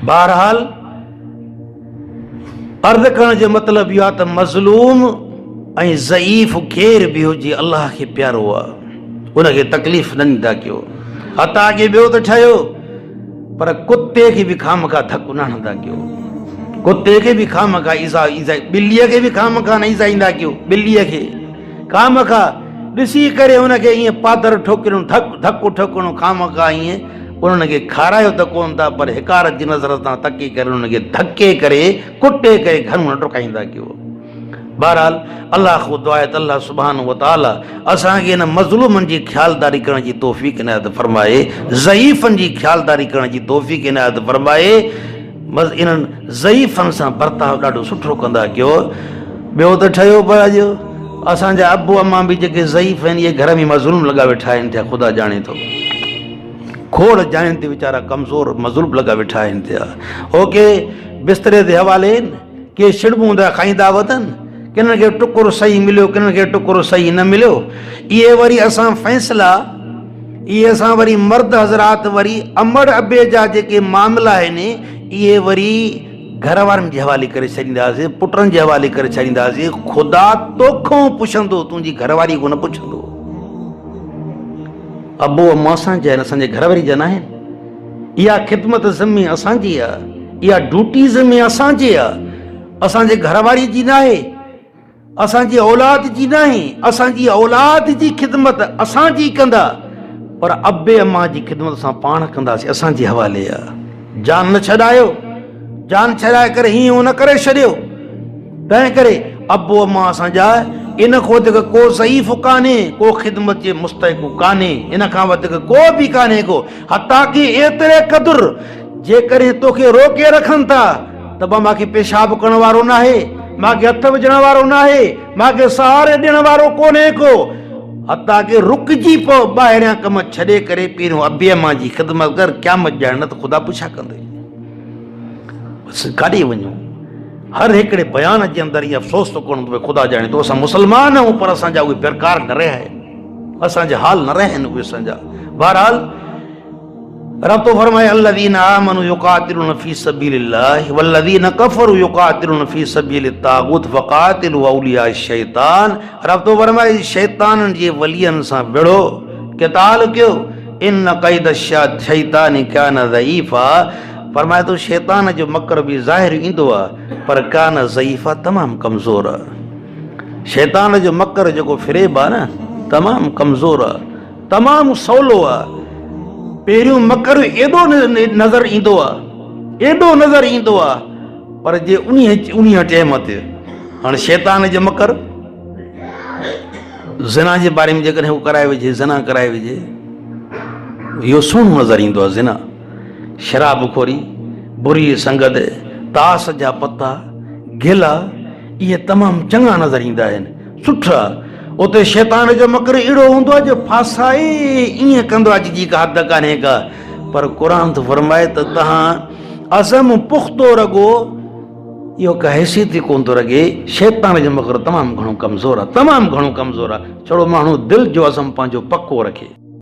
बहरहाल अर्ज करण जो मतलब इहो आहे त मज़लूम ऐं ज़ईफ़ केर बि हुजे अल्लाह खे प्यारो आहे, उनखे तकलीफ़ न ॾींदा कयो। हता के ॿियो त ठहियो पर कुते खे बि खामखा धकु न हणंदा कयो, कुते खे बि खामखा ईज़ा ॿिलीअ खे बि खामखा न ईज़ाईंदा कयो। ॿिलीअ खे खामखा ॾिसी करे हुनखे ईअं पादर ठोकणो, धकु ठोकणो खामखा ईअं उन्हनि खे खारायो त कोन था पर हिकारत जी नज़र सां तके करे उनखे धके करे कुटे करे घर न टुकाईंदा कयो। बहरहाल अल्लाह खां दुआ आहे त अल्लाह सुब्हानहू व तआला असांखे इन मज़लूमनि जी ख़्यालदारी करण जी तौफ़ीक़ इनायत फरमाए, ज़ईफ़नि जी ख़्यालदारी करण जी तौफ़ीक़ इनायत फरमाए, इन्हनि ज़ईफ़नि सां बर्ताव ॾाढो सुठो कंदा कयो। ॿियो त ठहियो पर अॼु असांजा अबू अम्मा बि जेके ज़ईफ़ आहिनि इहे घर में मज़लूम लॻा वेठा आहिनि थिया, ख़ुदा ॼाणे थो खोड़ जाइनि ते वीचारा कमज़ोर मज़लूम लॻा वेठा आहिनि थिया। ओके बिस्तरे ते हवाले आहिनि, के छिड़बूं था खाईंदा वतनि, किन खे टुकुर सही मिलियो, किन खे टुकुर सही न मिलियो। इहे वरी असां फ़ैसिला, इहे असां वरी मर्द हज़रात वरी अमड़ अबे जा जेके मामला आहिनि इहे वरी घर वारनि जे हवाले करे छॾींदासीं, पुटनि जे हवाले करे छॾींदासीं। ख़ुदा तोखां पुछंदो, तुंहिंजी घरवारी को न पुछंदो। अबो अम्मा असांजा आहिनि, असांजे घरवारी जा न आहिनि। इहा ख़िदमत ज़िम्मे असांजी आहे, इहा ड्यूटी ज़िम्मे असांजी आहे, असांजे घरवारी जी न आहे, असांजी औलाद जी न आहे। असांजी औलाद जी ख़िदमत असांजी कंदा पर अबे अम्मा जी ख़िदमत असां पाण कंदासीं, असांजे हवाले आहे। जान न छॾायो, जान छॾाए करे हीअं न करे छॾियो। तंहिं करे अबो अम्मा असांजा इन खां वधीक को ज़ईफ़ कान्हे, को ख़िदमत जे मुस्तहिक़ कान्हे, इन खां वधीक को बि कान्हे को। हता की एतिरे क़दुरु जेकॾहिं तोखे रोके रखनि था त मूंखे पेशाब करण वारो न आहे, मूंखे हथ विझण वारो न आहे, मूंखे सहारे ॾियण वारो कोन्हे को। हता की रुकिजी पओ, ॿाहिरियां कम छॾे करे पहिरियों अबे अम्मा जी ख़िदमत कर, क़यामत ॼाण न त ख़ुदा पुछा कंदे। बसि काॾे वञूं? हर हिकिड़े बयान जे अंदरि इहा अफ़सोस थो करणो पए, ख़ुदा ॼाणे थो असां मुस्लमान आहियूं पर असांजा उहे प्रकार न रहिया आहिनि, असांजा हाल न रहिया आहिनि उहे असांजा। बहरहाल रब तो फरमाए अल्लज़ीना आमनू युक़ातिलून फ़ी सबीलिल्लाह वल्लज़ीना कफ़रू युक़ातिलून फ़ी सबीलित ताग़ूत फ़क़ातिलू औलिया शैतान। रब तो फरमाए शैताननि जे वलियनि सां विढ़ो, क़िताल कयो। इन क़ैद शैतानी कान ज़ईफ़ा, फरमाए तो शैतान जो मकर बि ज़ाहिर ईंदो आहे पर कान ज़ईफ़ा, तमामु कमज़ोर आहे। शैतान जो मकर जेको फ़िरेब आहे न तमामु कमज़ोर आहे, तमामु सवलो आहे। पहिरियों मकर एॾो नज़र ईंदो आहे, एॾो नज़र ईंदो आहे पर जे उन्हीअ टाइम ते हाणे शैतान जो मकर ज़िना जे बारे में जेकॾहिं हू कराए विझे, ज़िना कराए विझे, इहो सुहिणो नज़र ईंदो आहे। ज़िना, शराब खोरी, बुरी संगत, ताश जा पता, गिला, इहे तमामु चङा नज़र ईंदा आहिनि, सुठा। उते शैतान जो मकर अहिड़ो हूंदो आहे जो फासाए ईअं कंदो आहे जी का हद कान्हे का। पर क़ुरान थो फरमाए त तव्हां अज़म पुख़्तो रगो, इहो का हैसियत ई कोन थो रगे। शैतान जो मकर तमामु घणो कमज़ोर आहे, तमामु घणो कमज़ोर आहे। छड़ो माण्हू दिलि जो अज़म पंहिंजो पको रखे।